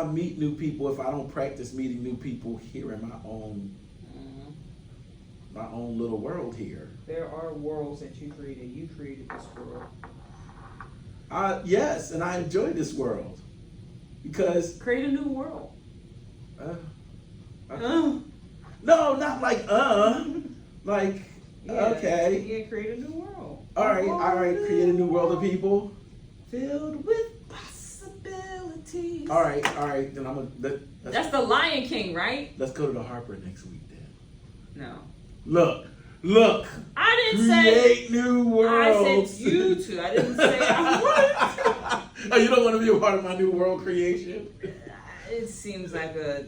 [SPEAKER 1] meet new people if I don't practice meeting new people here in my own little world here?
[SPEAKER 2] There are worlds that you created. You created this world.
[SPEAKER 1] Yes, and I enjoy this world because
[SPEAKER 2] Create a new world.
[SPEAKER 1] No, not like like okay.
[SPEAKER 2] Yeah, create a new world.
[SPEAKER 1] All right. Create a new world of people
[SPEAKER 2] Filled with possibilities.
[SPEAKER 1] All right. Then
[SPEAKER 2] That's the Lion King, right?
[SPEAKER 1] Let's go to the Harper next week then.
[SPEAKER 2] No.
[SPEAKER 1] Look, Look.
[SPEAKER 2] I didn't
[SPEAKER 1] Create new worlds.
[SPEAKER 2] I said you two. I didn't say I would.
[SPEAKER 1] Oh, you don't want to be a part of my new world creation?
[SPEAKER 2] It seems like a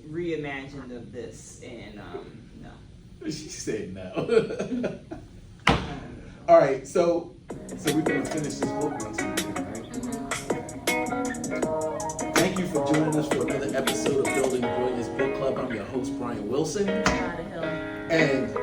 [SPEAKER 2] reimagine of this, and no.
[SPEAKER 1] She said no. All right, so we're gonna finish this book once again, right? Thank you for joining us for another episode of Building Brilliance Book Club. I'm your host, Brian Wilson. And